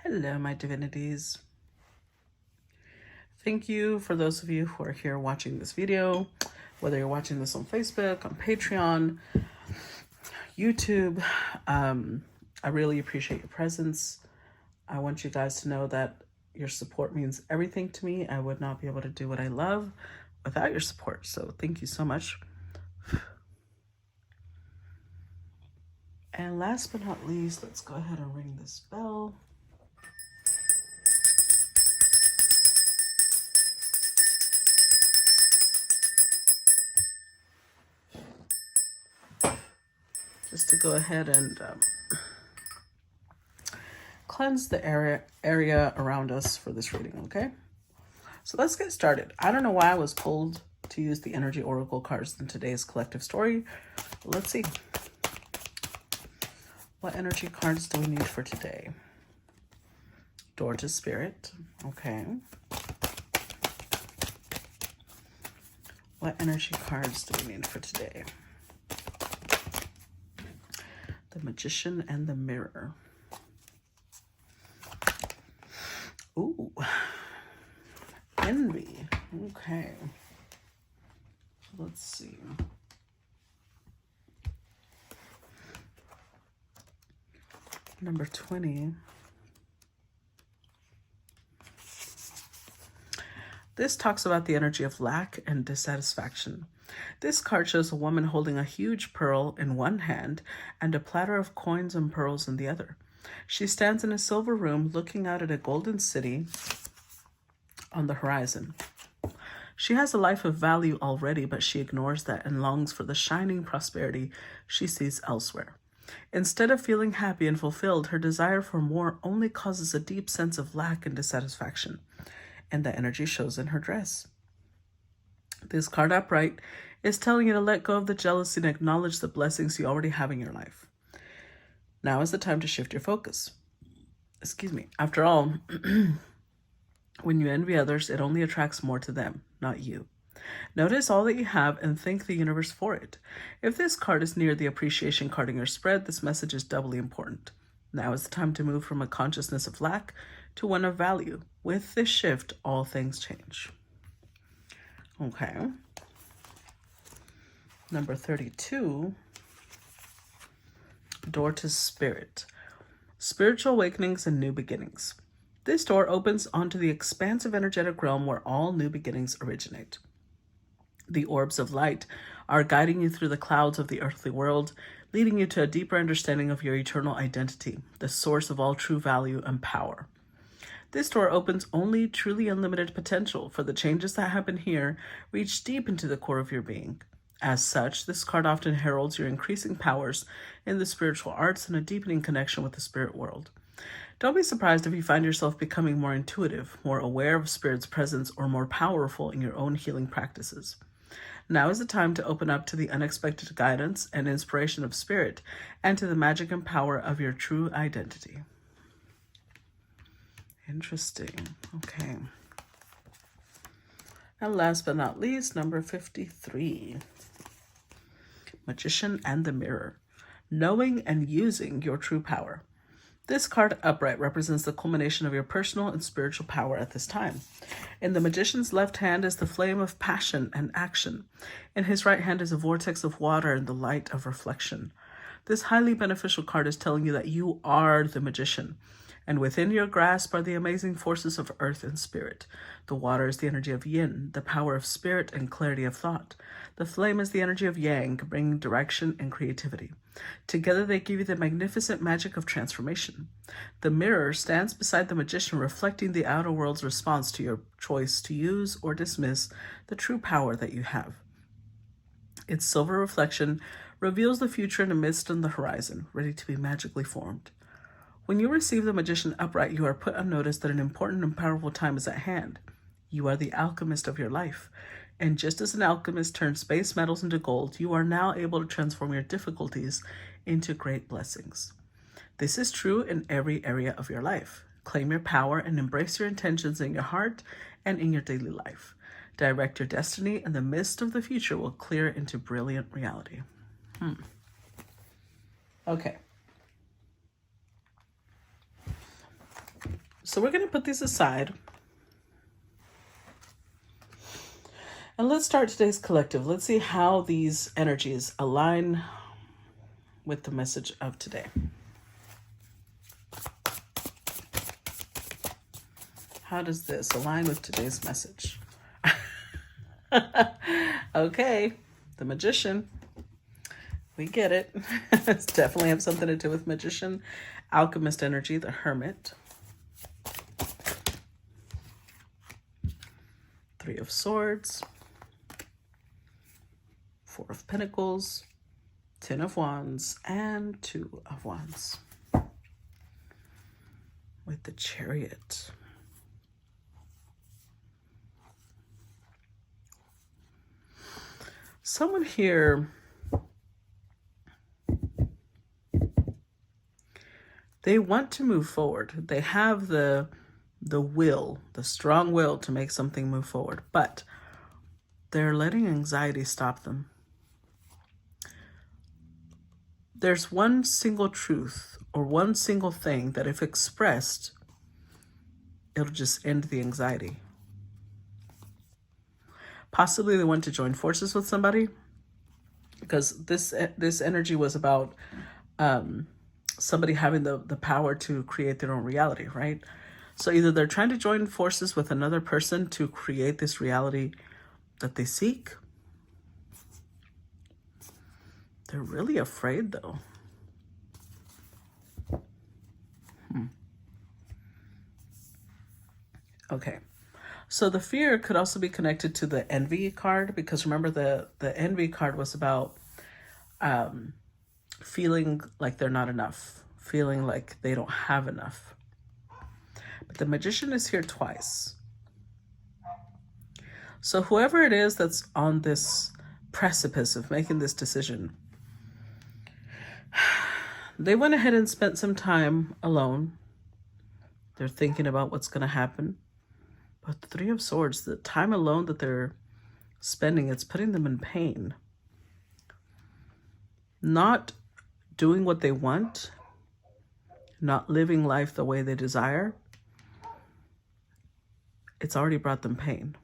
Hello, my divinities. Thank you for those of you who are here watching this video, whether you're watching this on Facebook, on Patreon, YouTube. I really appreciate your presence. I want you guys to know that your support means everything to me. I would not be able to do what I love without your support. So thank you so much. And last but not least, let's go ahead and ring this bell. Just to go ahead and cleanse the area around us for this reading, okay? So let's get started. I don't know why I was pulled to use the energy oracle cards in today's collective story. Let's see. What energy cards do we need for today? Door to Spirit. Okay. What energy cards do we need for today? The Magician and the Mirror. Ooh. Envy. Okay. Let's see. Number 20. This talks about the energy of lack and dissatisfaction. This card shows a woman holding a huge pearl in one hand and a platter of coins and pearls in the other. She stands in a silver room looking out at a golden city on the horizon. She has a life of value already, but she ignores that and longs for the shining prosperity she sees elsewhere. Instead of feeling happy and fulfilled, her desire for more only causes a deep sense of lack and dissatisfaction, and that energy shows in her dress. This card upright is telling you to let go of the jealousy and acknowledge the blessings you already have in your life. Now is the time to shift your focus. After all, when you envy others, it only attracts more to them, not you. Notice all that you have and thank the universe for it. If this card is near the appreciation card in your spread, this message is doubly important. Now is the time to move from a consciousness of lack to one of value. With this shift, all things change. Okay. Number 32. Door to Spirit. Spiritual awakenings and new beginnings. This door opens onto the expansive energetic realm where all new beginnings originate. The orbs of light are guiding you through the clouds of the earthly world, leading you to a deeper understanding of your eternal identity, the source of all true value and power. This door opens only truly unlimited potential, for the changes that happen here reach deep into the core of your being. As such, this card often heralds your increasing powers in the spiritual arts and a deepening connection with the spirit world. Don't be surprised if you find yourself becoming more intuitive, more aware of Spirit's presence, or more powerful in your own healing practices. Now is the time to open up to the unexpected guidance and inspiration of Spirit and to the magic and power of your true identity. Interesting. Okay. And last but not least, number 53. Magician and the Mirror. Knowing and using your true power. This card upright represents the culmination of your personal and spiritual power at this time. In the Magician's left hand is the flame of passion and action. In his right hand is a vortex of water and the light of reflection. This highly beneficial card is telling you that you are the Magician, and within your grasp are the amazing forces of earth and spirit. The water is the energy of yin, the power of spirit and clarity of thought. The flame is the energy of yang, bringing direction and creativity. Together they give you the magnificent magic of transformation. The mirror stands beside the Magician, reflecting the outer world's response to your choice to use or dismiss the true power that you have. Its silver reflection reveals the future in a mist on the horizon, ready to be magically formed. When you receive the Magician upright, you are put on notice that an important and powerful time is at hand. You are the alchemist of your life. And just as an alchemist turns base metals into gold, you are now able to transform your difficulties into great blessings. This is true in every area of your life. Claim your power and embrace your intentions in your heart and in your daily life. Direct your destiny, and the mist of the future will clear into brilliant reality. Okay. So we're going to put these aside. And let's start today's collective. Let's see how these energies align with the message of today. How does this align with today's message? Okay, the Magician. We get it. It's definitely have something to do with Magician. Alchemist energy, the Hermit. Three of Swords. Four of Pentacles. 10 of Wands. And 2 of Wands. With the Chariot. Someone here, they want to move forward. They have the will, the strong will to make something move forward, but they're letting anxiety stop them. There's one single truth or one single thing that if expressed, it'll just end the anxiety. Possibly they want to join forces with somebody, because this energy was about somebody having the power to create their own reality, right? So either they're trying to join forces with another person to create this reality that they seek. They're really afraid, though. Okay. So the fear could also be connected to the envy card, because remember the envy card was about feeling like they're not enough, feeling like they don't have enough. But the Magician is here twice. So whoever it is that's on this precipice of making this decision, they went ahead and spent some time alone. They're thinking about what's going to happen. But the Three of Swords, the time alone that they're spending, it's putting them in pain. Not doing what they want, not living life the way they desire, it's already brought them pain.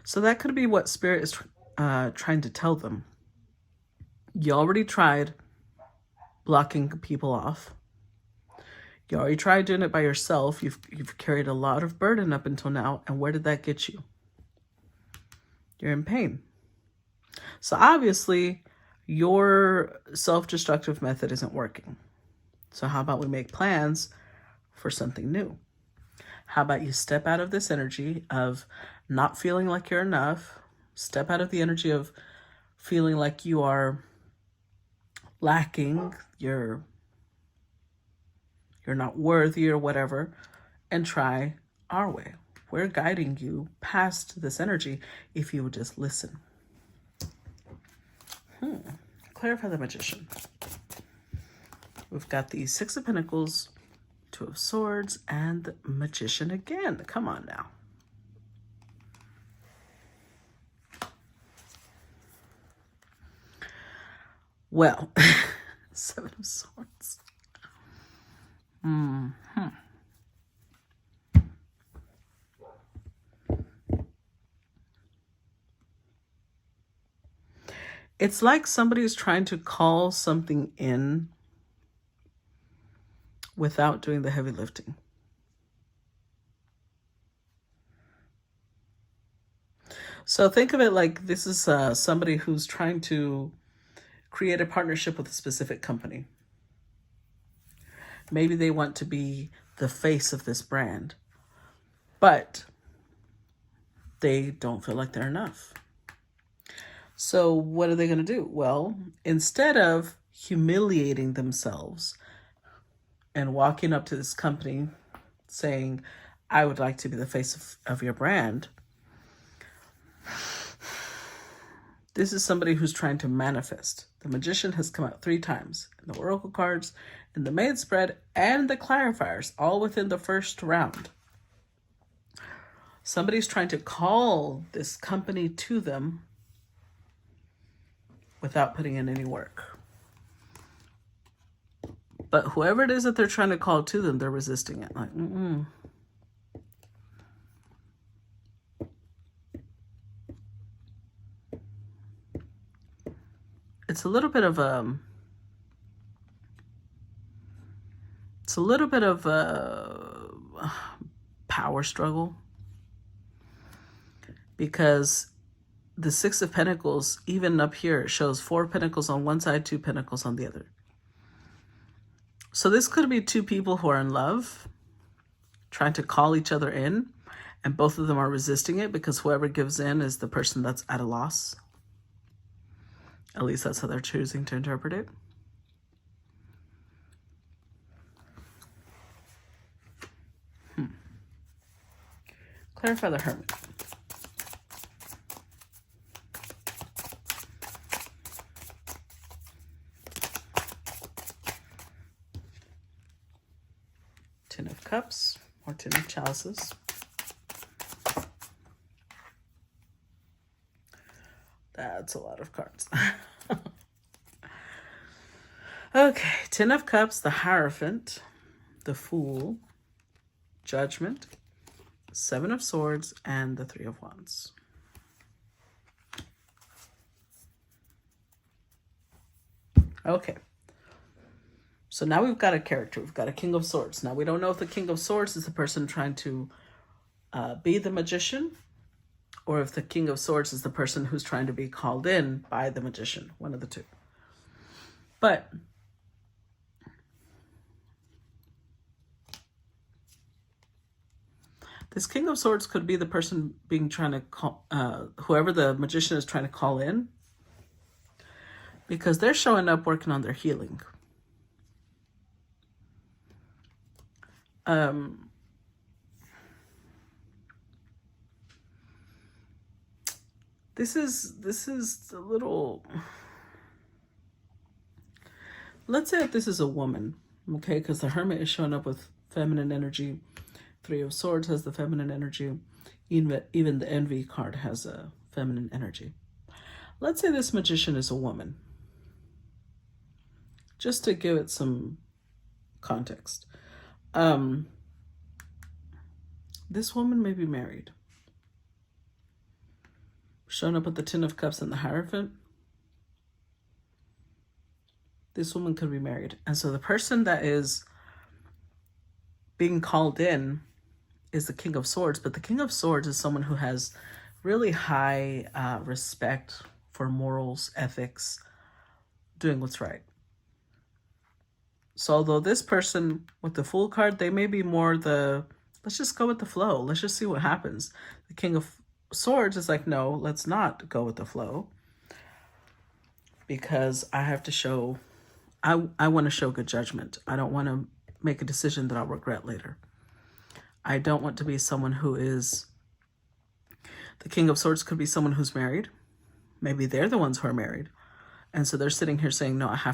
So that could be what Spirit is trying to tell them. You already tried blocking people off. You already tried doing it by yourself. You've carried a lot of burden up until now. And where did that get you? You're in pain. So obviously, your self-destructive method isn't working. So how about we make plans for something new? How about you step out of this energy of not feeling like you're enough, step out of the energy of feeling like you are lacking, you're not worthy or whatever, and try our way. We're guiding you past this energy if you would just listen. Clarify the Magician. We've got the Six of Pentacles, Two of Swords, and the Magician again. Come on now. Well, Seven of Swords. It's like somebody's trying to call something in without doing the heavy lifting. So think of it like this is somebody who's trying to create a partnership with a specific company. Maybe they want to be the face of this brand, but they don't feel like they're enough. So what are they going to do? Well, instead of humiliating themselves and walking up to this company saying, I would like to be the face of your brand, this is somebody who's trying to manifest. The Magician has come out 3 times in the Oracle cards, in the main spread, and the clarifiers, all within the first round. Somebody's trying to call this company to them without putting in any work. But whoever it is that they're trying to call to them, they're resisting it. Like, It's a little bit of a power struggle, because the Six of Pentacles, even up here, it shows 4 pentacles on one side, 2 pentacles on the other. So this could be 2 people who are in love, trying to call each other in, and both of them are resisting it because whoever gives in is the person that's at a loss. At least that's how they're choosing to interpret it. Clarify the Hermit. Ten of Cups or Ten of Chalices. That's a lot of cards. Okay, Ten of Cups, the Hierophant, the Fool, Judgment, Seven of Swords, and the Three of Wands. Okay. So now we've got a character. We've got a King of Swords. Now we don't know if the King of Swords is the person trying to be the magician, or if the King of Swords is the person who's trying to be called in by the magician. One of the two. But this King of Swords could be the person being trying to call, whoever the magician is trying to call in, because they're showing up working on their healing. This is a little, let's say if this is a woman, okay, because the Hermit is showing up with feminine energy. Three of Swords has the feminine energy. Even the Envy card has a feminine energy. Let's say this magician is a woman, just to give it some context. This woman may be married. Showing up with the Ten of Cups and the Hierophant. This woman could be married. And so the person that is being called in is the King of Swords. But the King of Swords is someone who has really high respect for morals, ethics, doing what's right. So although this person with the Fool card, they may be more the, let's just go with the flow. Let's just see what happens. The King of Swords is like, no, let's not go with the flow, because I have to show, I want to show good judgment. I don't want to make a decision that I'll regret later. I don't want to be someone who is, the King of Swords could be someone who's married. Maybe they're the ones who are married. And so they're sitting here saying, no, I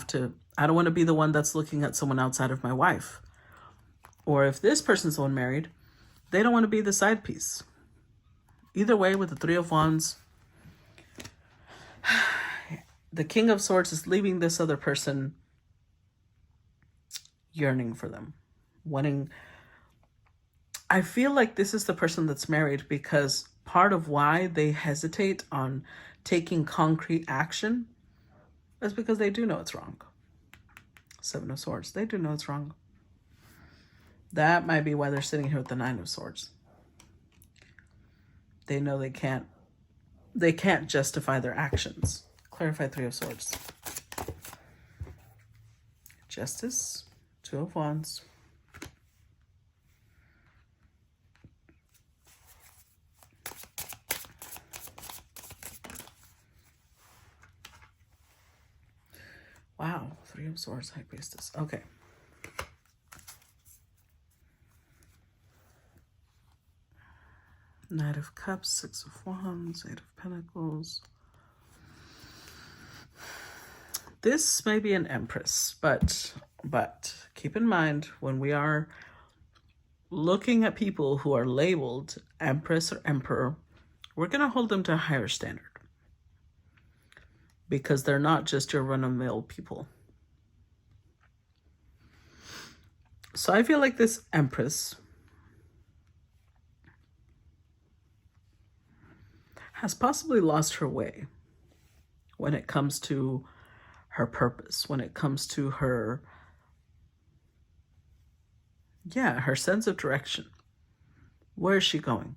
don't want to be the one that's looking at someone outside of my wife. Or if this person's the one married, they don't want to be the side piece. Either way, with the Three of Wands, the King of Swords is leaving this other person yearning for them, wanting. I feel like this is the person that's married, because part of why they hesitate on taking concrete action is because they do know it's wrong. Seven of Swords, they do know it's wrong. That might be why they're sitting here with the Nine of Swords. They know they can't justify their actions. Clarify Three of Swords. Justice, Two of Wands. Wow, Three of Swords, High Priestess. Okay. Knight of Cups, Six of Wands, Eight of Pentacles. This may be an Empress, but keep in mind, when we are looking at people who are labeled Empress or Emperor, we're going to hold them to a higher standard, because they're not just your run-of-the-mill people. So I feel like this Empress has possibly lost her way when it comes to her purpose, when it comes to her, her sense of direction. Where is she going?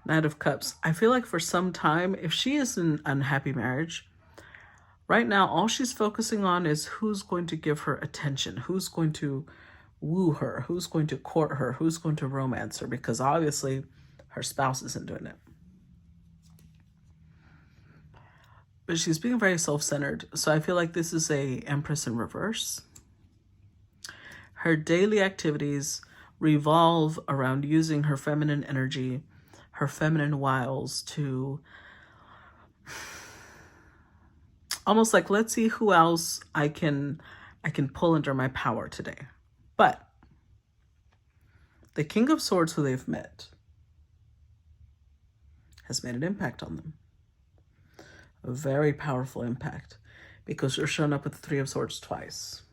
Knight of Cups. I feel like for some time, if she is in an unhappy marriage, right now, all she's focusing on is who's going to give her attention, who's going to woo her, who's going to court her, who's going to romance her, because obviously her spouse isn't doing it. But she's being very self-centered. So I feel like this is a Empress in reverse. Her daily activities revolve around using her feminine energy, her feminine wiles to almost like, let's see who else I can pull under my power today. But the King of Swords, who they've met, has made an impact on them. A very powerful impact, because you're showing up with the Three of Swords twice.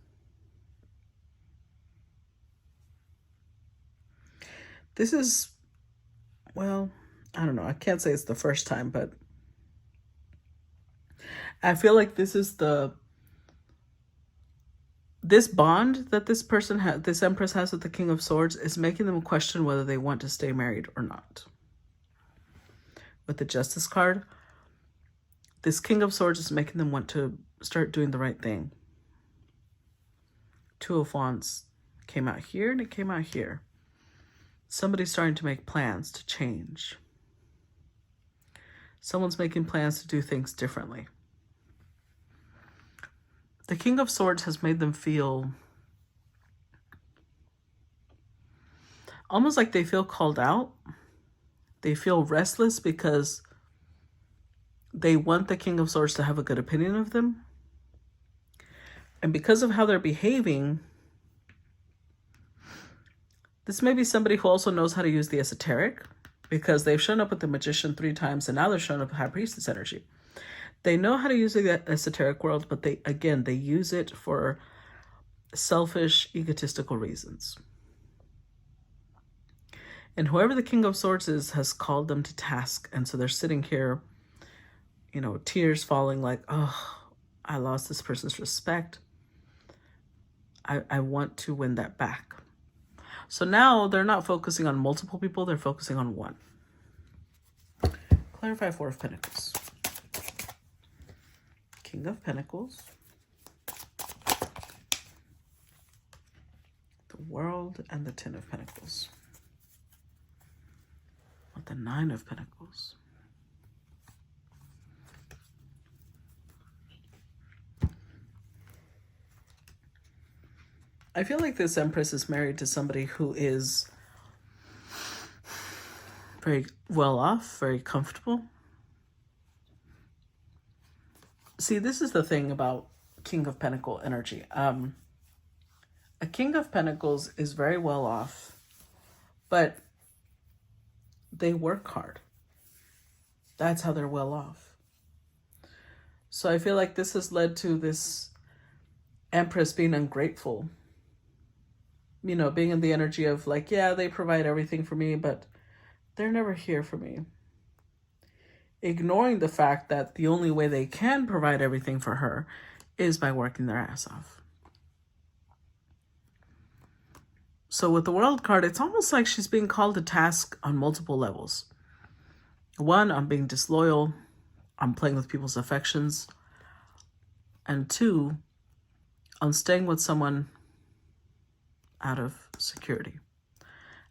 This is, well, I don't know. I can't say it's the first time, but I feel like this is this bond that this person has, this Empress has with the King of Swords, is making them question whether they want to stay married or not. With the Justice card, this King of Swords is making them want to start doing the right thing. Two of Wands came out here and it came out here. Somebody's starting to make plans to change. Someone's making plans to do things differently. The King of Swords has made them feel almost like they feel called out. They feel restless because they want the King of Swords to have a good opinion of them. And because of how they're behaving, this may be somebody who also knows how to use the esoteric, because they've shown up with the Magician 3 times and now they're showing up with High Priestess energy. They know how to use the esoteric world, but they use it for selfish, egotistical reasons. And whoever the King of Swords is has called them to task. And so they're sitting here, tears falling like, oh, I lost this person's respect. I want to win that back. So now they're not focusing on multiple people, they're focusing on one. Clarify Four of Pentacles. King of Pentacles. The World and the Ten of Pentacles. With the Nine of Pentacles. I feel like this Empress is married to somebody who is very well off, very comfortable. See, this is the thing about King of Pentacle energy. A King of Pentacles is very well off, but they work hard. That's how they're well off. So I feel like this has led to this Empress being ungrateful. Being in the energy of like, yeah, they provide everything for me, but they're never here for me. Ignoring the fact that the only way they can provide everything for her is by working their ass off. So with the World card, it's almost like she's being called to task on multiple levels. 1, I'm being disloyal. I'm playing with people's affections. And 2, I'm staying with someone out of security,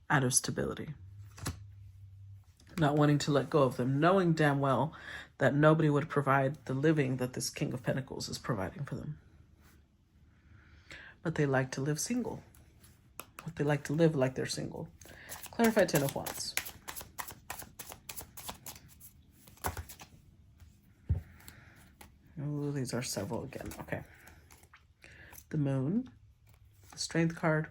out of stability. Not wanting to let go of them, knowing damn well that nobody would provide the living that this King of Pentacles is providing for them. But they like to live single. But they like to live like they're single. Clarify Ten of Wands. Ooh, these are several again. Okay. The Moon, the Strength card,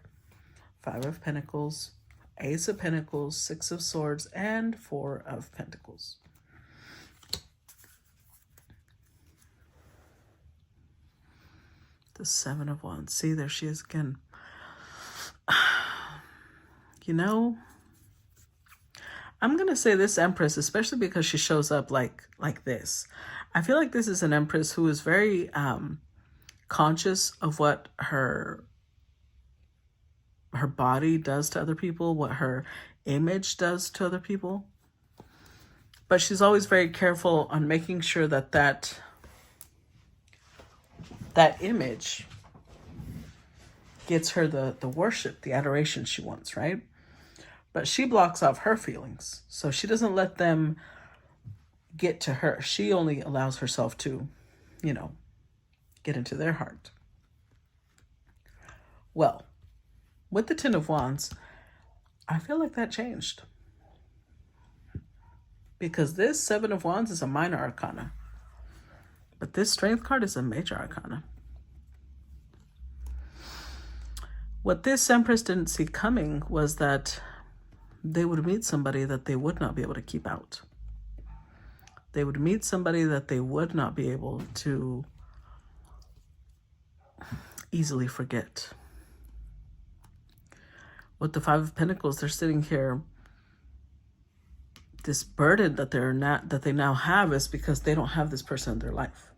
5 of Pentacles, Ace of Pentacles, 6 of Swords, and 4 of Pentacles. The 7 of Wands. See, there she is again. you know, I'm going to say this Empress, especially because she shows up like this. I feel like this is an Empress who is very conscious of what her body does to other people, what her image does to other people. But she's always very careful on making sure that that image gets her the worship, the adoration she wants, right? But she blocks off her feelings. So she doesn't let them get to her. She only allows herself to, you know, get into their heart. Well, with the Ten of Wands, I feel like that changed. Because this Seven of Wands is a minor arcana. But this Strength card is a major arcana. What this Empress didn't see coming was that they would meet somebody that they would not be able to keep out. They would meet somebody that they would not be able to easily forget. With the Five of Pentacles, they're sitting here. This burden that they now have is because they don't have this person in their life.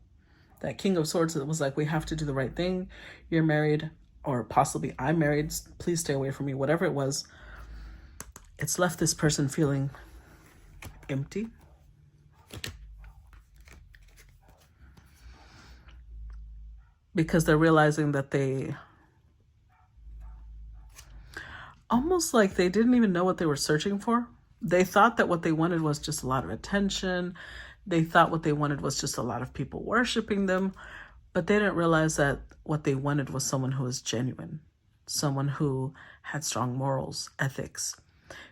That King of Swords that was like, we have to do the right thing. You're married, or possibly I'm married. Please stay away from me. Whatever it was, it's left this person feeling empty. Because they're realizing that they almost like they didn't even know what they were searching for. They thought that what they wanted was just a lot of attention. They thought what they wanted was just a lot of people worshiping them. But they didn't realize that what they wanted was someone who was genuine. Someone who had strong morals, ethics.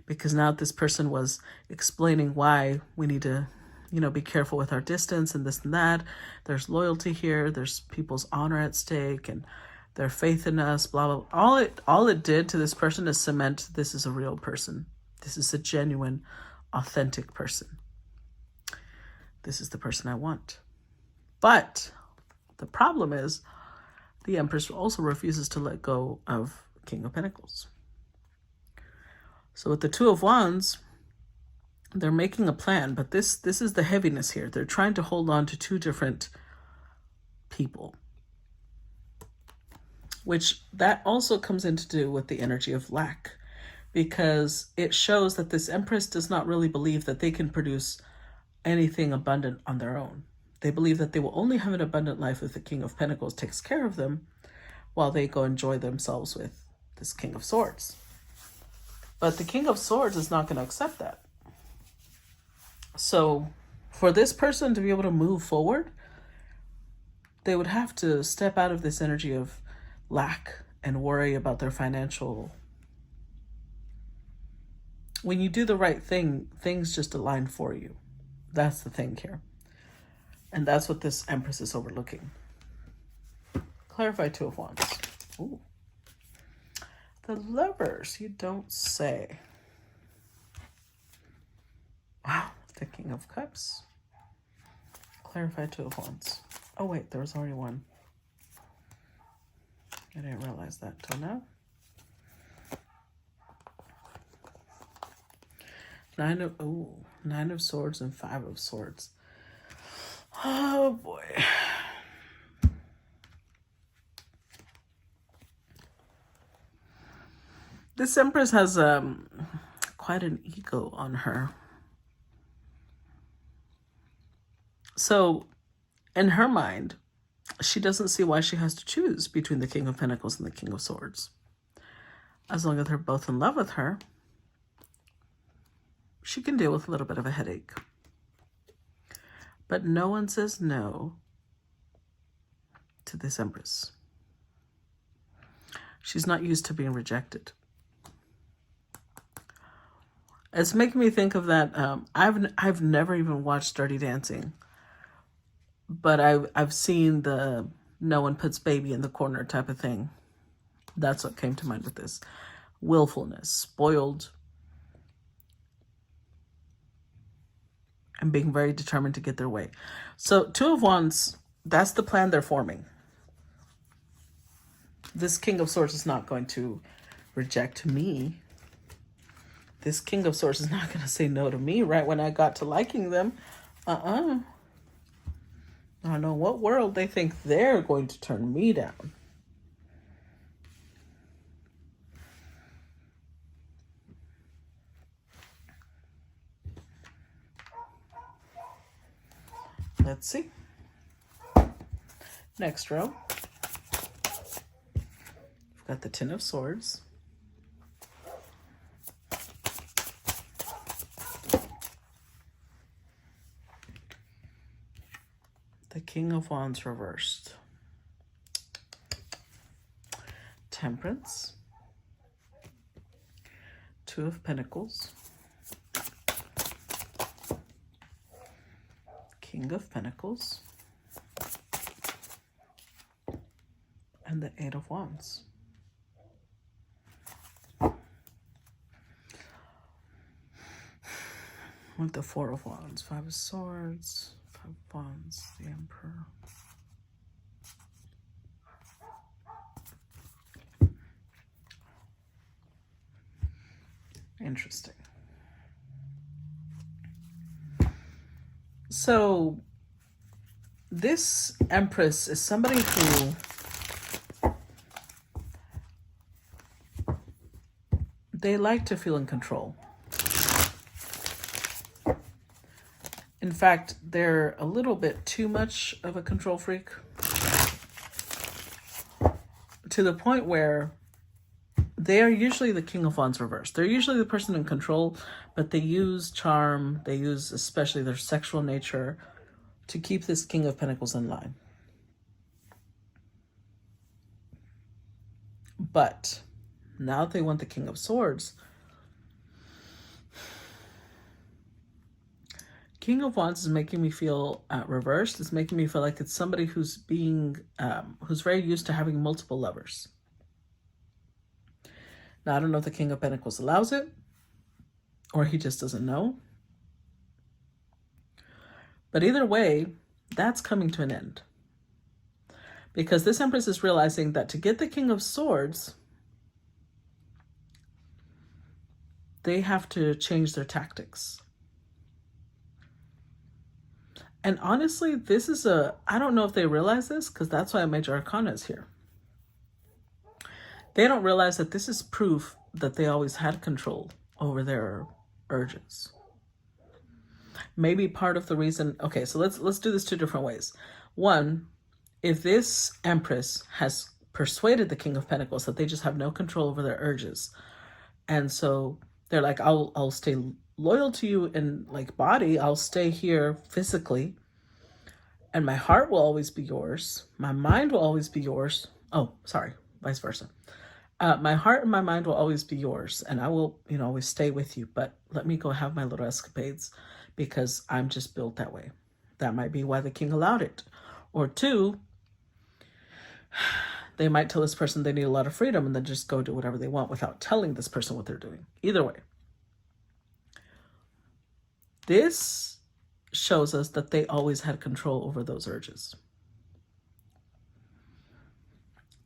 Because now this person was explaining why we need to, you know, be careful with our distance and this and that. There's loyalty here. There's people's honor at stake and their faith in us, blah, blah. All it did to this person is cement this is a real person. This is a genuine, authentic person. This is the person I want. But the problem is the Empress also refuses to let go of King of Pentacles. So with the Two of Wands, they're making a plan, but this is the heaviness here. They're trying to hold on to two different people, which that also comes into do with the energy of lack, because it shows that this Empress does not really believe that they can produce anything abundant on their own. They believe that they will only have an abundant life if the King of Pentacles takes care of them while they go enjoy themselves with this King of Swords. But the King of Swords is not going to accept that. So for this person to be able to move forward, they would have to step out of this energy of lack and worry about their financial. When you do the right thing, things just align for you. That's the thing here. And that's what this Empress is overlooking. Clarify Two of Wands. Ooh. The Lovers, you don't say. Wow, the King of Cups. Clarify Two of Wands. Oh wait, there was already one. I didn't realize that till now. Nine of Swords and Five of Swords. Oh boy. This Empress has quite an ego on her. So in her mind, she doesn't see why she has to choose between the King of Pentacles and the King of Swords. As long as they're both in love with her, she can deal with a little bit of a headache. But no one says no to this Empress. She's not used to being rejected. It's making me think of that. I've never even watched Dirty Dancing, but I've seen the no one puts baby in the corner type of thing. That's what came to mind with this. Willfulness, spoiled, and being very determined to get their way. So Two of Wands, that's the plan they're forming. This King of Swords is not going to reject me. This King of Swords is not going to say no to me right when I got to liking them. I don't know what world they think they're going to turn me down. Let's see. Next row. We've got the Ten of Swords. The King of Wands reversed. Temperance. Two of Pentacles. King of Pentacles. And the Eight of Wands. With the Four of Wands. Five of Swords. Five of Wands. The Emperor. Interesting. So this Empress is somebody who they like to feel in control. In fact, they're a little bit too much of a control freak, to the point where they are usually the King of Wands reversed. They're usually the person in control, but they use charm, they use especially their sexual nature to keep this King of Pentacles in line. But now they want the King of Swords. King of Wands is making me feel reversed. It's making me feel like it's somebody who's who's very used to having multiple lovers. Now, I don't know if the King of Pentacles allows it, or he just doesn't know. But either way, that's coming to an end. Because this Empress is realizing that to get the King of Swords, they have to change their tactics. And honestly, this is I don't know if they realize this, because that's why a Major Arcana is here. They don't realize that this is proof that they always had control over their urges. Maybe part of the reason, okay, so let's do this two different ways. One, if this Empress has persuaded the King of Pentacles that they just have no control over their urges, and so they're like, I'll stay loyal to you in like body, I'll stay here physically, and my heart will always be yours, my mind will always be yours. Oh, sorry, vice versa. My heart and my mind will always be yours, and I will, always stay with you, but let me go have my little escapades because I'm just built that way. That might be why the king allowed it. Or two, they might tell this person they need a lot of freedom and then just go do whatever they want without telling this person what they're doing. Either way. This shows us that they always had control over those urges.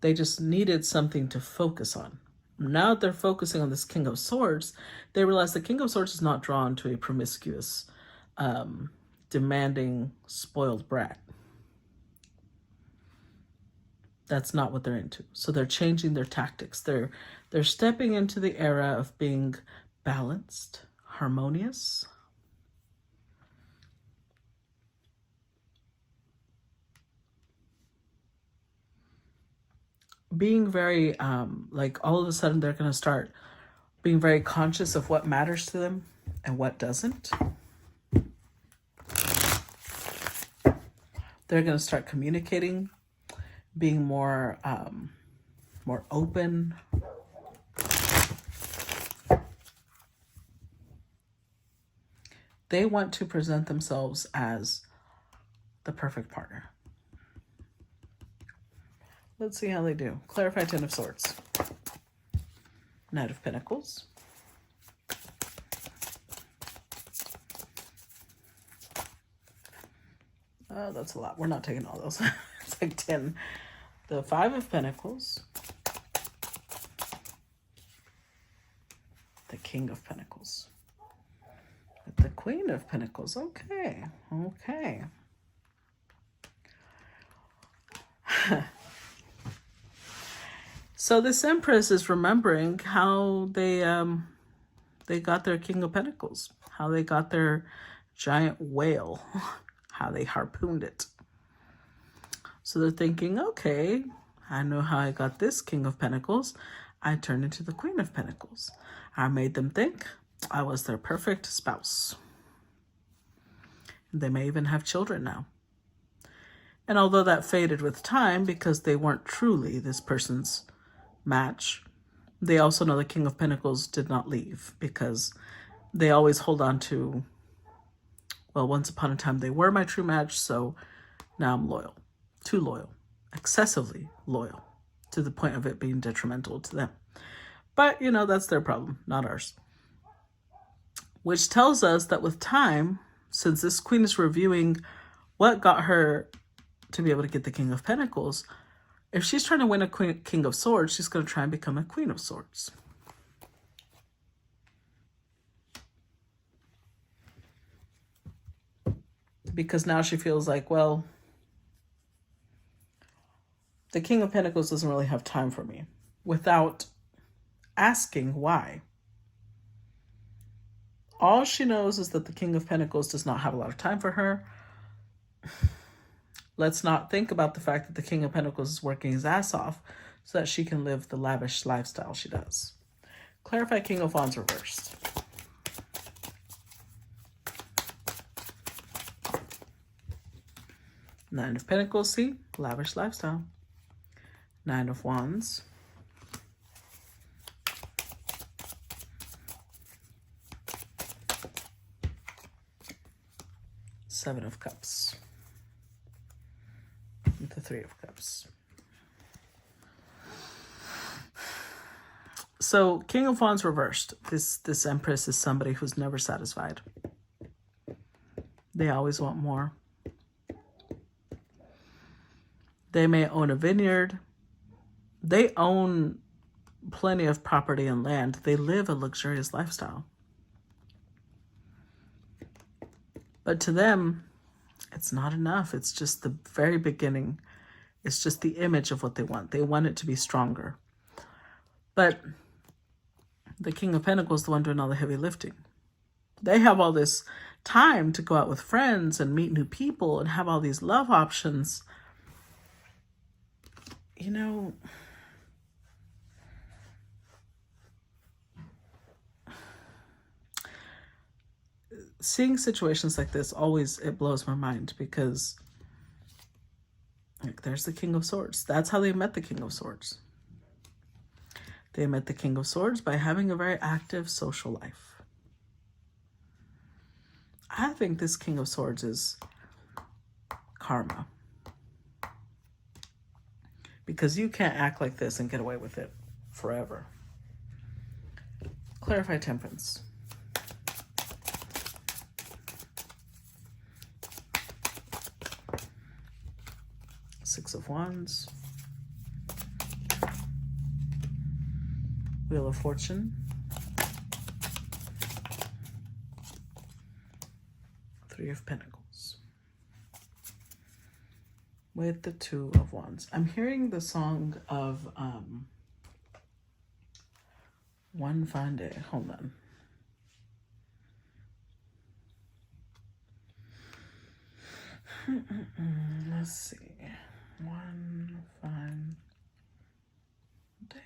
They just needed something to focus on. Now that they're focusing on this King of Swords, they realize the King of Swords is not drawn to a promiscuous, demanding, spoiled brat. That's not what they're into. So they're changing their tactics. They're stepping into the era of being balanced, harmonious, being very, like all of a sudden they're going to start being very conscious of what matters to them and what doesn't. They're going to start communicating, being more open. They want to present themselves as the perfect partner. Let's see how they do. Clarify Ten of Swords. Knight of Pentacles. Oh, that's a lot. We're not taking all those. It's like 10. The Five of Pentacles. The the King of Pentacles. With the Queen of Pentacles. Okay. Okay. So this Empress is remembering how they got their King of Pentacles, how they got their giant whale, how they harpooned it. So they're thinking, okay, I know how I got this King of Pentacles. I turned into the Queen of Pentacles. I made them think I was their perfect spouse. They may even have children now. And although that faded with time because they weren't truly this person's match, they also know the King of Pentacles did not leave because they always hold on to, well, once upon a time they were my true match, so now I'm loyal. Too loyal. Excessively loyal. To the point of it being detrimental to them. But, you know, that's their problem, not ours. Which tells us that with time, since this queen is reviewing what got her to be able to get the King of Pentacles, if she's trying to win a King of Swords, she's going to try and become a Queen of Swords. Because now she feels like, well, the King of Pentacles doesn't really have time for me, without asking why. All she knows is that the King of Pentacles does not have a lot of time for her. Let's not think about the fact that the King of Pentacles is working his ass off so that she can live the lavish lifestyle she does. Clarify King of Wands reversed. Nine of Pentacles, see? Lavish lifestyle. Nine of Wands. Seven of Cups. With the Three of Cups. So, King of Wands reversed. This Empress is somebody who's never satisfied. They always want more. They may own a vineyard. They own plenty of property and land. They live a luxurious lifestyle. But to them, it's not enough. It's just the very beginning. It's just the image of what they want. They want it to be stronger. But the King of Pentacles is the one doing all the heavy lifting. They have all this time to go out with friends and meet new people and have all these love options. You know, seeing situations like this always, it blows my mind because like, there's the King of Swords. That's how they met the King of Swords. They met the King of Swords by having a very active social life. I think this King of Swords is karma. Because you can't act like this and get away with it forever. Clarify Temperance. Six of Wands. Wheel of Fortune. Three of Pentacles. With the Two of Wands. I'm hearing the song of One Fine Day. Hold on. Let's see. One fine day.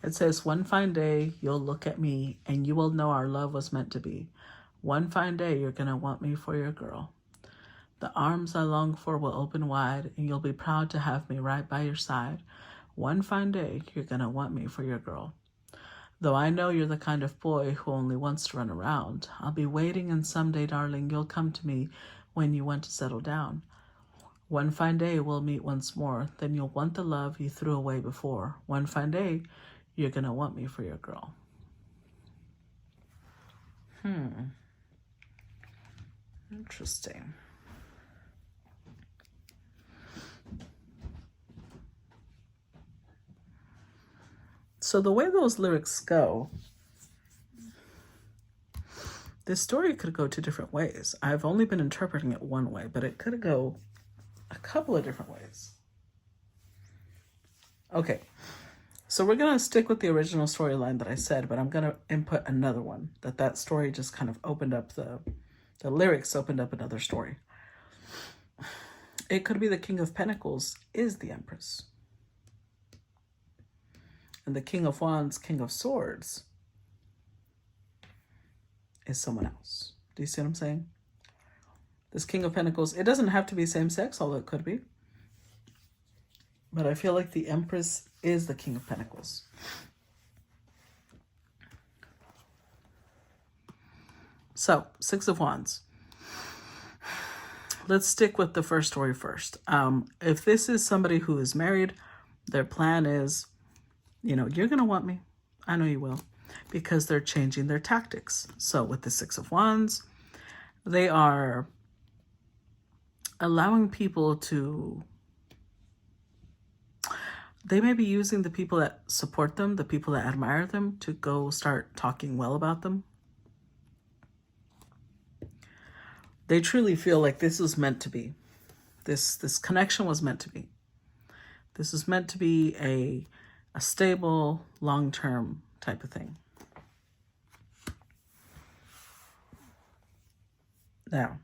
It says, one fine day, you'll look at me and you will know our love was meant to be. One fine day, you're going to want me for your girl. The arms I long for will open wide and you'll be proud to have me right by your side. One fine day, you're going to want me for your girl. Though I know you're the kind of boy who only wants to run around, I'll be waiting and someday, darling, you'll come to me when you want to settle down. One fine day we'll meet once more, then you'll want the love you threw away before. One fine day, you're going to want me for your girl. Interesting. So the way those lyrics go, this story could go two different ways. I've only been interpreting it one way, but it could go a couple of different ways. Okay, so we're going to stick with the original storyline that I said, but I'm going to input another one. That story just kind of opened up the lyrics opened up another story. It could be the King of Pentacles is the Empress. And the King of Wands, King of Swords is someone else. Do you see what I'm saying? This King of Pentacles, it doesn't have to be same sex, although it could be. But I feel like the Empress is the King of Pentacles. So, Six of Wands. Let's stick with the first story first. If this is somebody who is married, their plan is, you're going to want me. I know you will. Because they're changing their tactics. So with the Six of Wands, they are allowing people to... They may be using the people that support them, the people that admire them, to go start talking well about them. They truly feel like this was meant to be. This connection was meant to be. This was meant to be a stable, long-term type of thing. Now,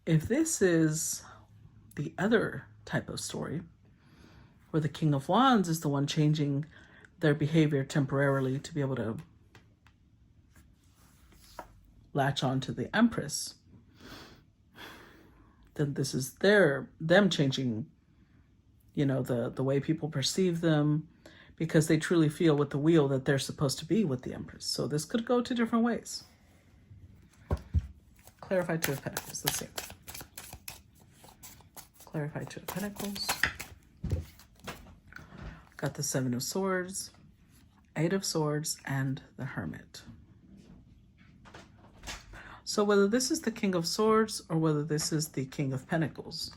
if this is the other type of story, where the King of Wands is the one changing their behavior temporarily to be able to latch on to the Empress, then this is them changing, the way people perceive them, because they truly feel with the wheel that they're supposed to be with the Empress. So this could go two different ways. Clarify Two of Pentacles. Let's see. Clarify Two of Pentacles. Got the Seven of Swords, Eight of Swords, and the Hermit. So whether this is the King of Swords or whether this is the King of Pentacles,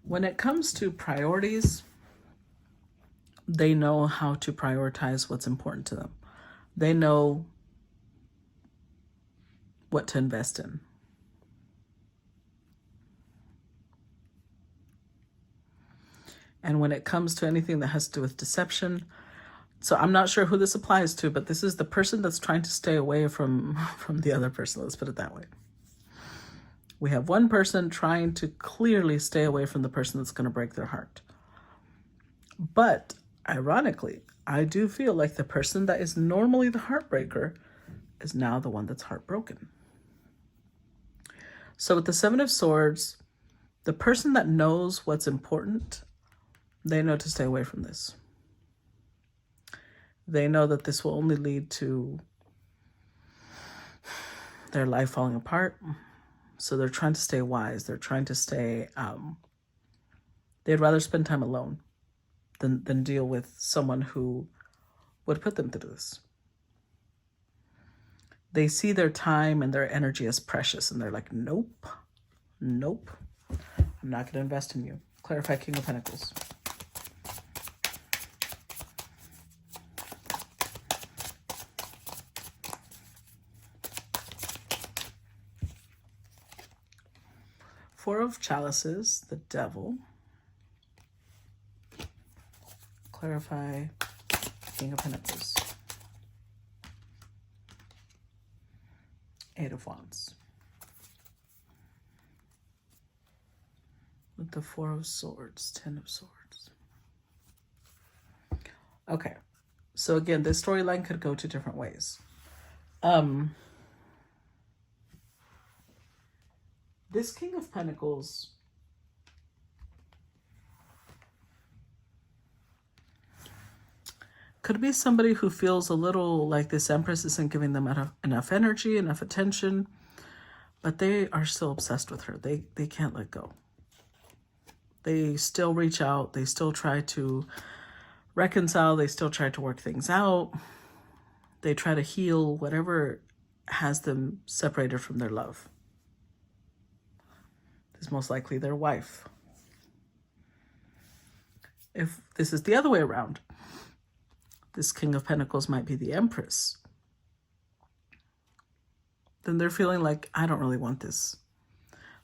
when it comes to priorities, they know how to prioritize what's important to them. They know what to invest in. And when it comes to anything that has to do with deception, so I'm not sure who this applies to, but this is the person that's trying to stay away from the other person. Let's put it that way. We have one person trying to clearly stay away from the person that's going to break their heart. But ironically, I do feel like the person that is normally the heartbreaker is now the one that's heartbroken. So with the Seven of Swords, the person that knows what's important, they know to stay away from this. They know that this will only lead to their life falling apart. So they're trying to stay wise. They're trying to stay, they'd rather spend time alone than deal with someone who would put them through this. They see their time and their energy as precious, and they're like, nope, I'm not going to invest in you. Clarify King of Pentacles. Four of Chalices, the Devil. Clarify King of Pentacles. Eight of Wands. With the Four of Swords, Ten of Swords. Okay, so again, this storyline could go two different ways. This King of Pentacles could be somebody who feels a little like this Empress isn't giving them enough energy, enough attention, but they are still obsessed with her. They can't let go. They still reach out. They still try to reconcile. They still try to work things out. They try to heal whatever has them separated from their love. It's most likely their wife. If this is the other way around, this King of Pentacles might be the Empress. Then they're feeling like, I don't really want this.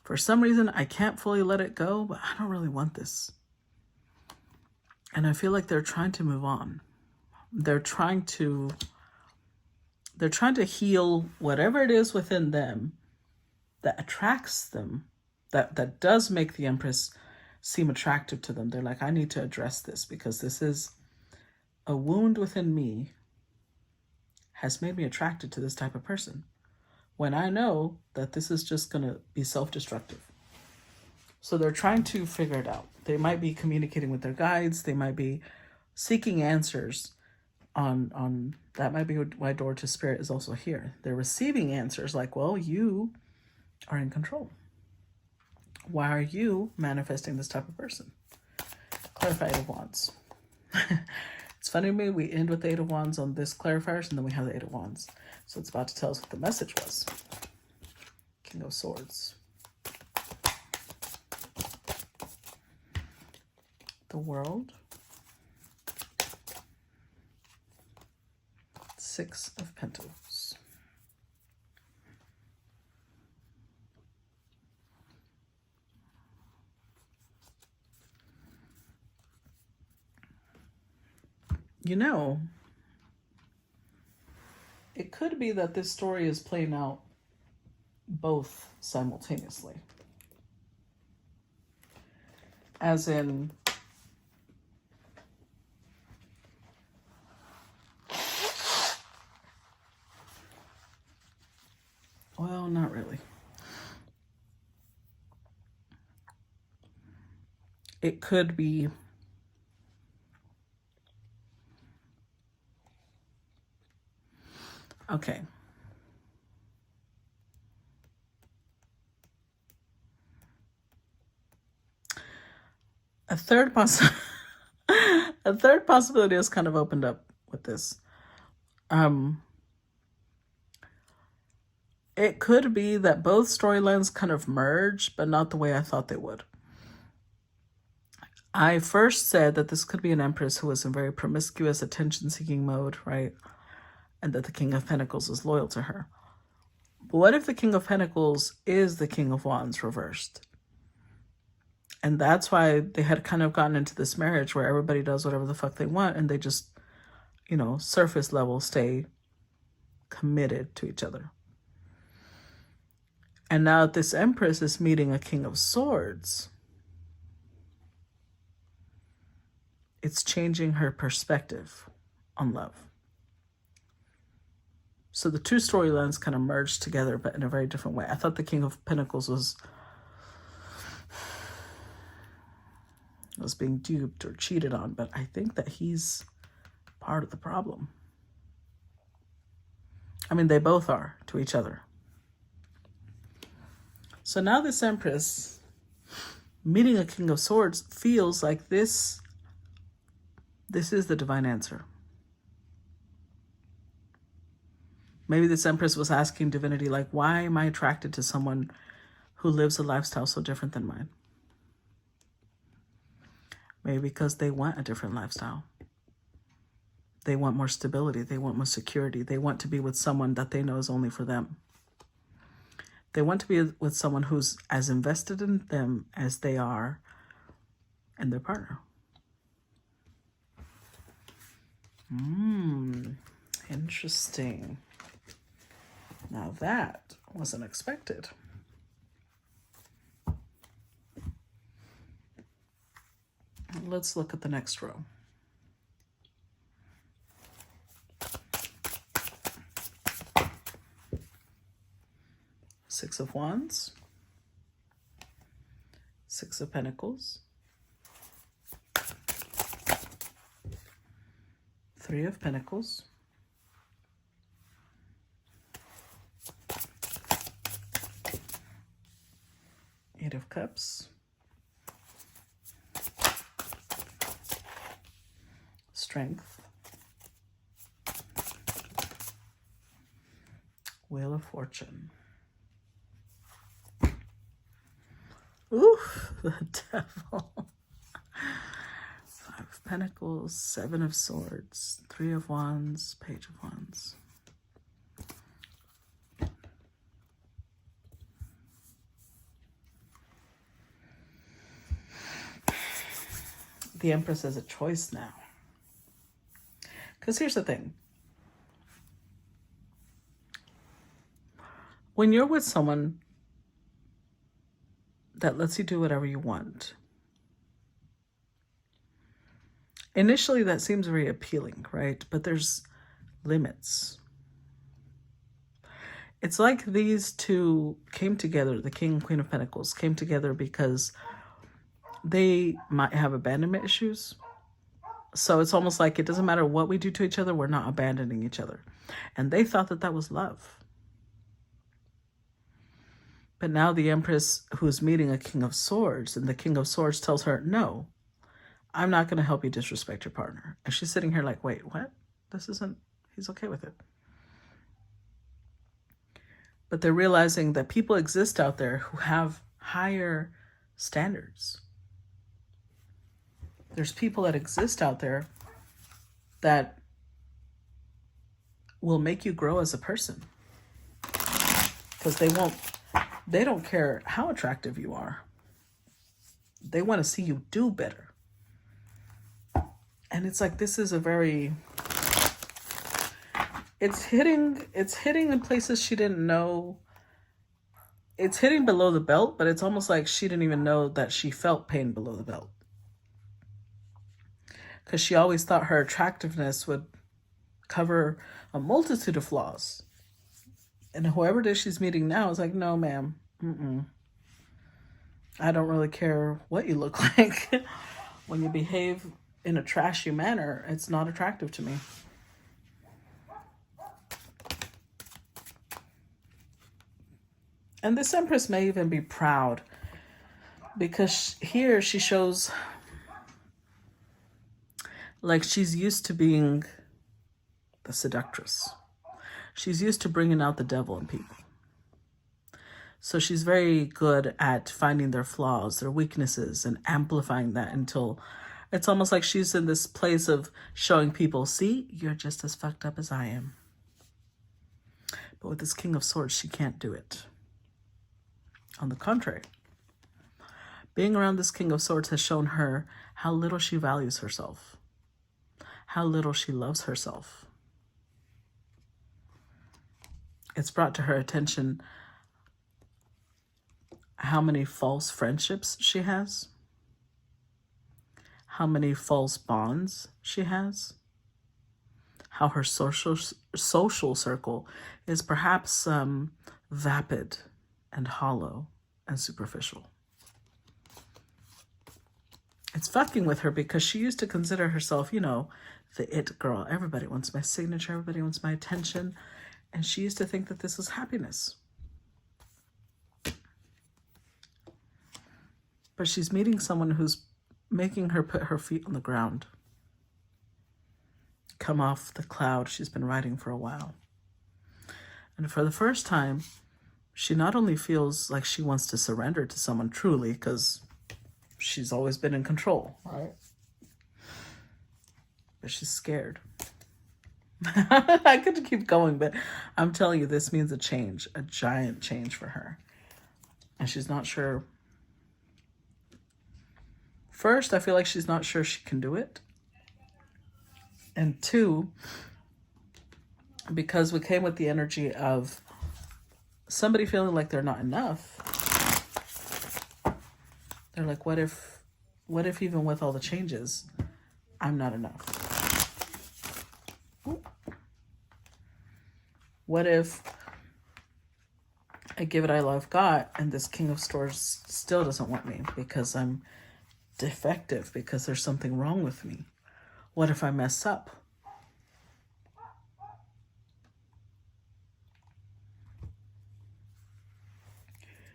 For some reason, I can't fully let it go, but I don't really want this. And I feel like they're trying to move on. They're trying to heal whatever it is within them that attracts them, that does make the Empress seem attractive to them. They're like, I need to address this because this is a wound within me has made me attracted to this type of person, when I know that this is just going to be self-destructive. So they're trying to figure it out. They might be communicating with their guides. They might be seeking answers on that might be why Door to Spirit is also here. They're receiving answers like, well, you are in control. Why are you manifesting this type of person? Clarify Eight of Wands. It's funny to me, we end with the Eight of Wands on this clarifiers, and then we have the Eight of Wands. So it's about to tell us what the message was. King of Swords. The World. Six of Pentacles. You know, it could be that this story is playing out both simultaneously. As in, well, not really. It could be okay. A third possibility is kind of opened up with this. It could be that both storylines kind of merge, but not the way I thought they would. I first said that this could be an Empress who was in very promiscuous, attention-seeking mode, right? And that the King of Pentacles is loyal to her. But what if the King of Pentacles is the King of Wands reversed? And that's why they had kind of gotten into this marriage where everybody does whatever the fuck they want, and they just, you know, surface level stay committed to each other. And now this Empress is meeting a King of Swords. It's changing her perspective on love. So the two storylines kind of merged together, but in a very different way. I thought the King of Pentacles was being duped or cheated on, but I think that he's part of the problem. I mean, they both are to each other. So now this Empress meeting a King of Swords feels like this is the divine answer. Maybe this Empress was asking divinity, like, why am I attracted to someone who lives a lifestyle so different than mine? Maybe because they want a different lifestyle. They want more stability. They want more security. They want to be with someone that they know is only for them. They want to be with someone who's as invested in them as they are in their partner. Interesting. Now that wasn't expected. Let's look at the next row. Six of Wands, Six of Pentacles, Three of Pentacles, Eight of Cups, Strength, Wheel of Fortune. Ooh, the Devil. 5 of Pentacles, 7 of Swords, 3 of Wands, Page of Wands. The Empress has a choice now. Because here's the thing. When you're with someone that lets you do whatever you want, initially that seems very appealing, right? But there's limits. It's like these two came together, the King and Queen of Pentacles came together because they might have abandonment issues. So it's almost like it doesn't matter what we do to each other, we're not abandoning each other. And they thought that that was love. But now the Empress, who's meeting a King of Swords, and the King of Swords tells her, no, I'm not going to help you disrespect your partner. And she's sitting here like, wait, what? This isn't, he's okay with it. But they're realizing that people exist out there who have higher standards. There's people that exist out there that will make you grow as a person. Because they don't care how attractive you are. They want to see you do better. And it's like, this is a very, it's hitting in places she didn't know. It's hitting below the belt, but it's almost like she didn't even know that she felt pain below the belt. Because she always thought her attractiveness would cover a multitude of flaws. And whoever it is she's meeting now is like, no, ma'am. I don't really care what you look like. When you behave in a trashy manner, it's not attractive to me. And this Empress may even be proud, because here she shows like she's used to being the seductress. She's used to bringing out the devil in people. So she's very good at finding their flaws, their weaknesses, and amplifying that until it's almost like she's in this place of showing people, see, you're just as fucked up as I am. But with this King of Swords, she can't do it. On the contrary, being around this King of Swords has shown her how little she values herself, how little she loves herself. It's brought to her attention how many false friendships she has, how many false bonds she has, how her social circle is perhaps vapid and hollow and superficial. It's fucking with her because she used to consider herself, you know, the it girl. Everybody wants my signature, everybody wants my attention. And she used to think that this was happiness. But she's meeting someone who's making her put her feet on the ground, come off the cloud she's been riding for a while. And for the first time, she not only feels like she wants to surrender to someone truly, because she's always been in control, right? But she's scared. I could keep going, but I'm telling you, this means a change, a giant change for her. And she's not sure. First, I feel like she's not sure she can do it. And two, because we came with the energy of somebody feeling like they're not enough. They're like, what if even with all the changes, I'm not enough? What if I give it all I've got and this King of Swords still doesn't want me because I'm defective, because there's something wrong with me? What if I mess up?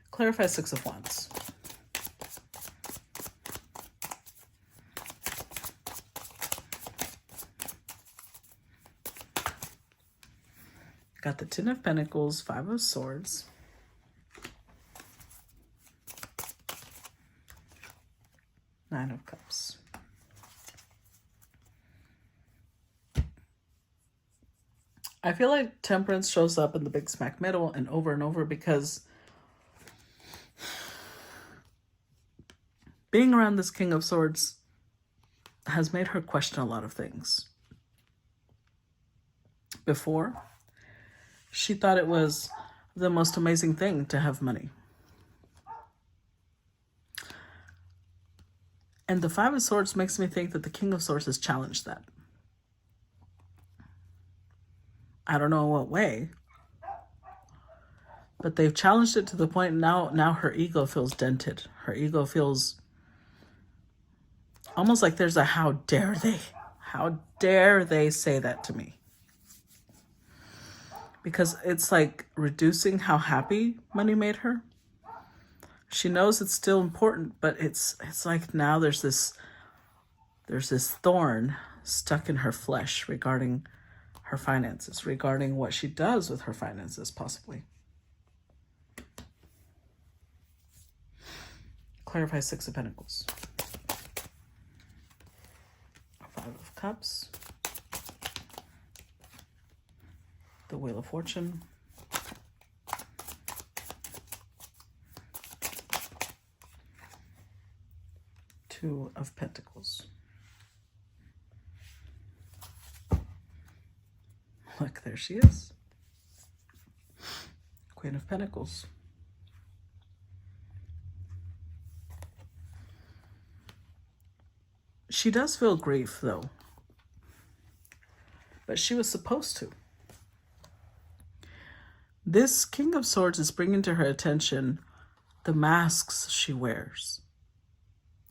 Clarify Six of Wands. got the Ten of Pentacles, Five of Swords, Nine of Cups. I feel like Temperance shows up in the big smack middle and over because being around this King of Swords has made her question a lot of things. Before, she thought it was the most amazing thing to have money. And the Five of Swords makes me think that the King of Swords has challenged that. I don't know in what way, but they've challenged it to the point now her ego feels dented. Her ego feels almost like there's a how dare they say that to me? Because it's like reducing how happy money made her. She knows it's still important, but it's like now there's this thorn stuck in her flesh regarding her finances, regarding what she does with her finances, possibly. Clarify Six of Pentacles. Five of Cups. The Wheel of Fortune. Two of Pentacles. Look, there she is. Queen of Pentacles. She does feel grief, though. But she was supposed to. This King of Swords is bringing to her attention the masks she wears.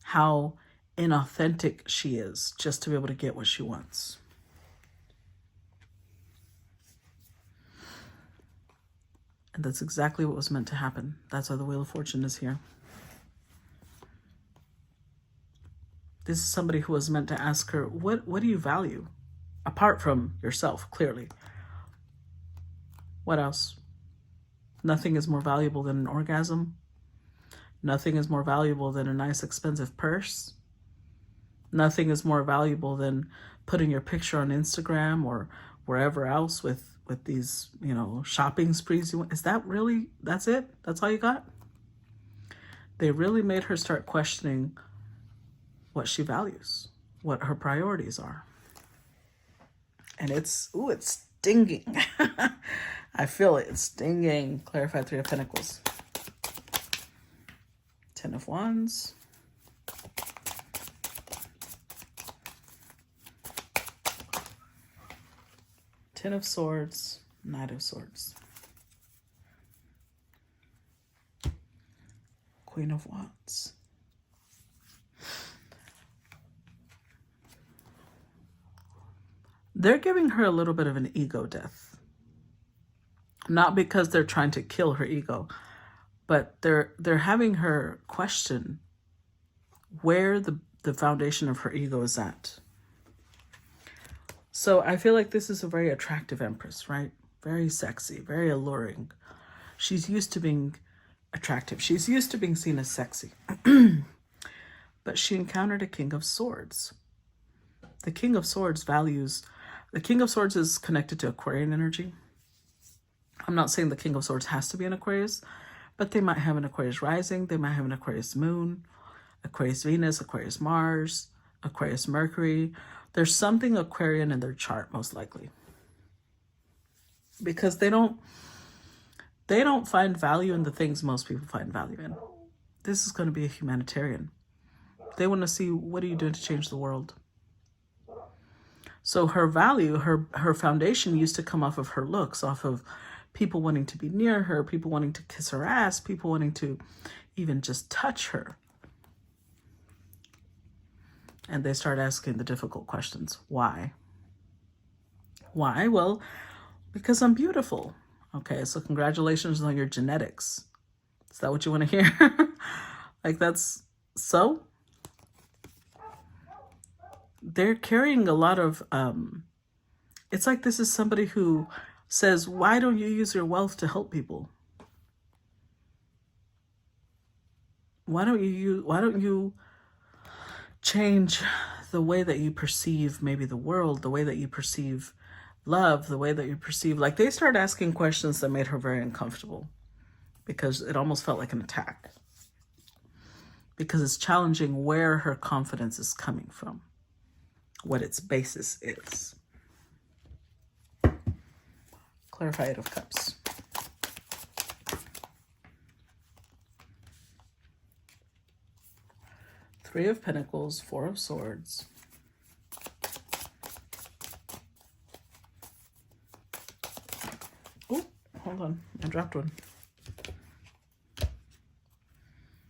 How inauthentic she is just to be able to get what she wants. And that's exactly what was meant to happen. That's why the Wheel of Fortune is here. This is somebody who was meant to ask her, what do you value? Apart from yourself, clearly. What else? Nothing is more valuable than an orgasm. Nothing is more valuable than a nice expensive purse. Nothing is more valuable than putting your picture on Instagram or wherever else with these, shopping sprees. Is that really, that's it? That's all you got? They really made her start questioning what she values, what her priorities are. And it's stinging. I feel it. It's stinging. Clarify Three of Pentacles. Ten of Wands. Ten of Swords. Knight of Swords. Queen of Wands. They're giving her a little bit of an ego death. Not because they're trying to kill her ego, but they're having her question where the foundation of her ego is at. So I feel like this is a very attractive Empress, right? Very sexy, very alluring. She's used to being attractive. She's used to being seen as sexy. But she encountered a King of Swords. The King of Swords the King of Swords is connected to Aquarian energy. I'm not saying the King of Swords has to be an Aquarius, but they might have an Aquarius rising. They might have an Aquarius moon, Aquarius Venus, Aquarius Mars, Aquarius Mercury. There's something Aquarian in their chart, most likely. Because they don't find value in the things most people find value in. This is going to be a humanitarian. They want to see, what are you doing to change the world? So her value, her foundation used to come off of her looks, off of people wanting to be near her, people wanting to kiss her ass, people wanting to even just touch her. And they start asking the difficult questions. Why? Why? Well, because I'm beautiful. Okay, so congratulations on your genetics. Is that what you want to hear? Like, that's so? They're carrying a lot of, it's like this is somebody who says, why don't you use your wealth to help people? Why don't you change the way that you perceive maybe the world, the way that you perceive love, the way that you perceive, like they started asking questions that made her very uncomfortable because it almost felt like an attack. Because it's challenging where her confidence is coming from, what its basis is. Clarify Eight of Cups. Three of Pentacles, Four of Swords. Oh, hold on. I dropped one.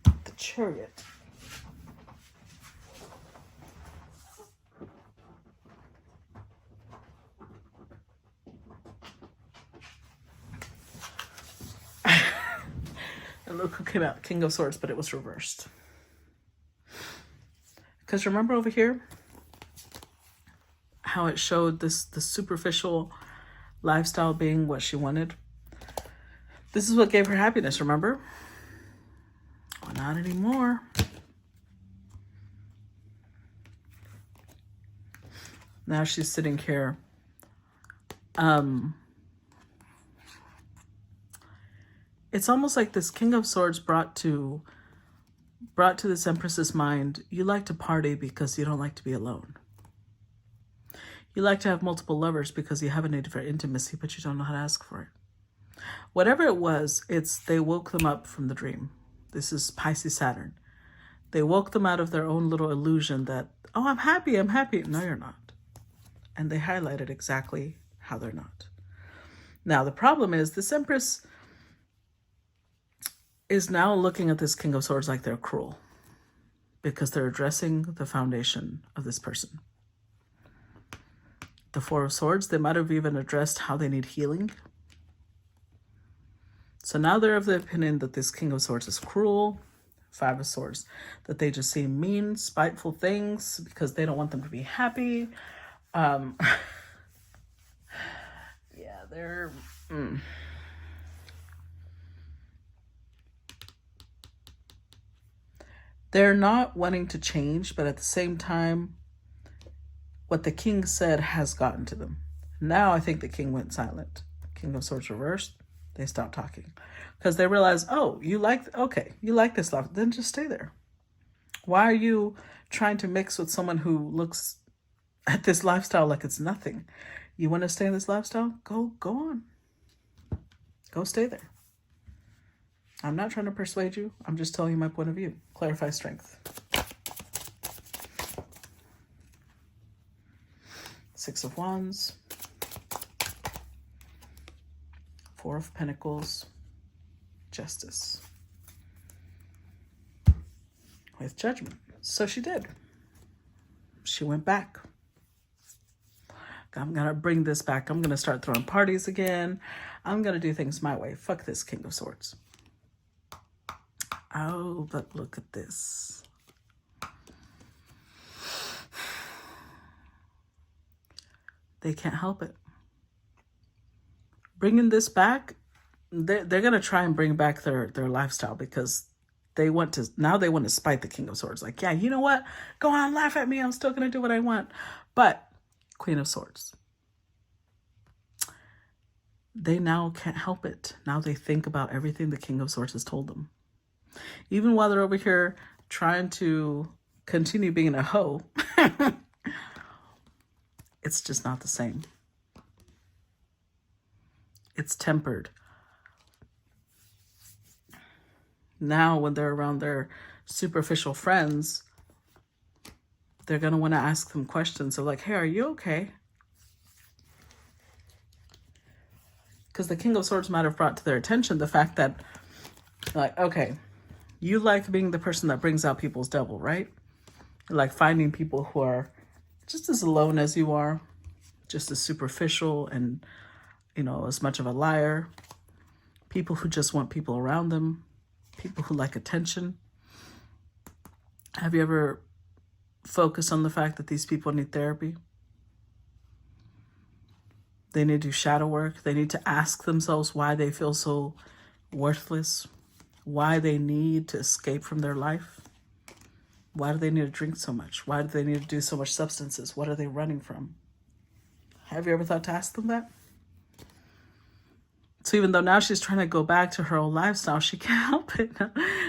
The Chariot. And look who came out. King of Swords, but it was reversed. Because remember over here how it showed the superficial lifestyle being what she wanted? This is what gave her happiness, remember? Well, not anymore. Now she's sitting here. It's almost like this King of Swords brought to this Empress's mind, you like to party because you don't like to be alone. You like to have multiple lovers because you have a need for intimacy, but you don't know how to ask for it. Whatever it was, they woke them up from the dream. This is Pisces Saturn. They woke them out of their own little illusion that, oh, I'm happy, I'm happy. No, you're not. And they highlighted exactly how they're not. Now, the problem is this Empress is now looking at this King of Swords like they're cruel because they're addressing the foundation of this person. The Four of Swords, they might have even addressed how they need healing. So now they're of the opinion that this King of Swords is cruel. Five of Swords, that they just say mean, spiteful things because they don't want them to be happy. Yeah, they're... They're not wanting to change, but at the same time, what the king said has gotten to them. Now I think the king went silent. King of Swords reversed. They stopped talking because they realized, oh, you like this life, then just stay there. Why are you trying to mix with someone who looks at this lifestyle like it's nothing? You want to stay in this lifestyle? Go on. Go stay there. I'm not trying to persuade you. I'm just telling you my point of view. Clarify Strength. Six of Wands. Four of Pentacles. Justice. With Judgment. So she did. She went back. I'm going to bring this back. I'm going to start throwing parties again. I'm going to do things my way. Fuck this King of Swords. Oh, but look at this. They can't help it. Bringing this back, they're going to try and bring back their lifestyle because they want to spite the King of Swords. Like, yeah, you know what? Go on, laugh at me. I'm still going to do what I want. But Queen of Swords, they now can't help it. Now they think about everything the King of Swords has told them. Even while they're over here trying to continue being a hoe, it's just not the same. It's tempered. Now, when they're around their superficial friends, they're going to want to ask them questions of like, hey, are you okay? Because the King of Swords might have brought to their attention the fact that, like, okay, you like being the person that brings out people's devil, right? You like finding people who are just as alone as you are, just as superficial and, you know, as much of a liar. People who just want people around them. People who like attention. Have you ever focused on the fact that these people need therapy? They need to do shadow work. They need to ask themselves why they feel so worthless, why they need to escape from their life. Why do they need to drink so much? Why do they need to do so much substances? What are they running from? Have you ever thought to ask them that? So even though now she's trying to go back to her old lifestyle, she can't help it.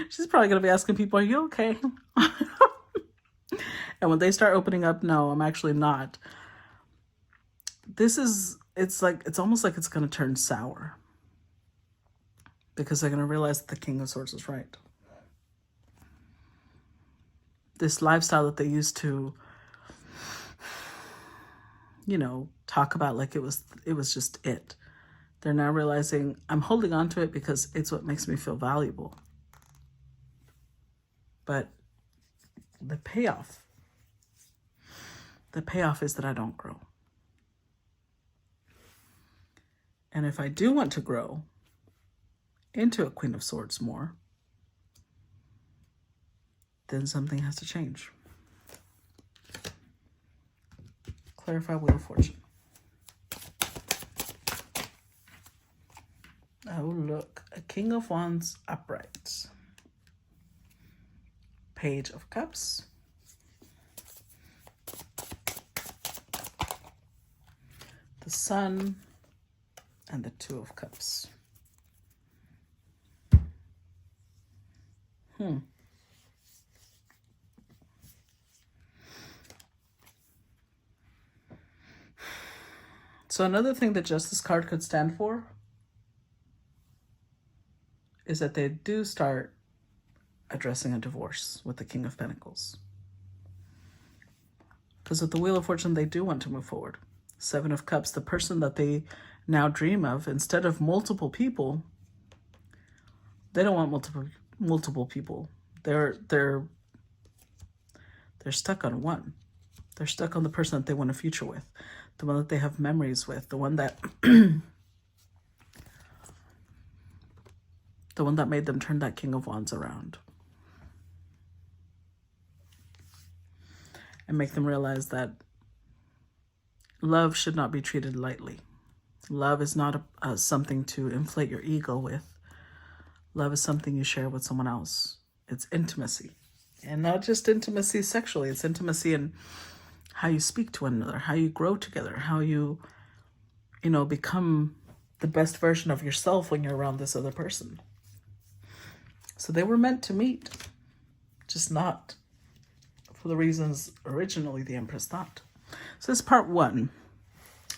She's probably going to be asking people, are you okay? And when they start opening up, no, I'm actually not. It's almost like it's going to turn sour. Because they're going to realize that the King of Swords is right. This lifestyle that they used to, talk about like it was just it. They're now realizing I'm holding on to it because it's what makes me feel valuable. But the payoff is that I don't grow. And if I do want to grow into a Queen of Swords more, then something has to change. Clarify Wheel of Fortune. Oh, look. A King of Wands upright. Page of Cups. The Sun and the Two of Cups. So another thing that Justice card could stand for is that they do start addressing a divorce with the King of Pentacles. Because with the Wheel of Fortune, they do want to move forward. Seven of Cups, the person that they now dream of, instead of multiple people, they don't want multiple people. They're stuck on one. They're stuck on the person that they want a future with, the one that they have memories with, the one that the one that made them turn that King of Wands around. And make them realize that love should not be treated lightly. Love is not something to inflate your ego with. Love is something you share with someone else. It's intimacy. And not just intimacy sexually. It's intimacy in how you speak to one another, how you grow together, how you, become the best version of yourself when you're around this other person. So they were meant to meet, just not for the reasons originally the Empress thought. So this is part 1.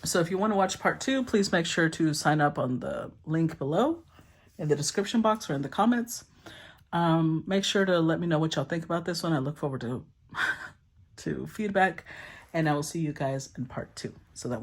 So if you want to watch part 2, please make sure to sign up on the link below in the description box or in the comments. Make sure to let me know what y'all think about this one. I look forward to feedback, and I will see you guys in part 2. So that